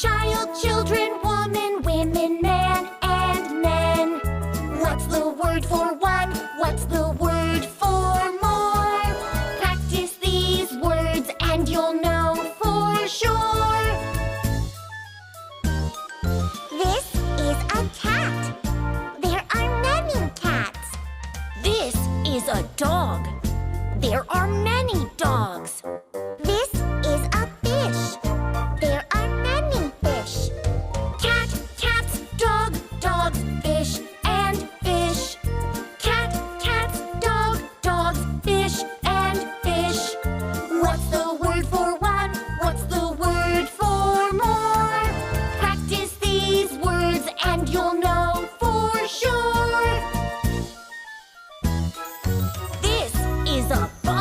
child, children, woman, women, man, and men. What's the word for one? What's the word for more? Practice these words and you'll know for sure. This is a cat. There are many cats. This is a dog. There are many dogs.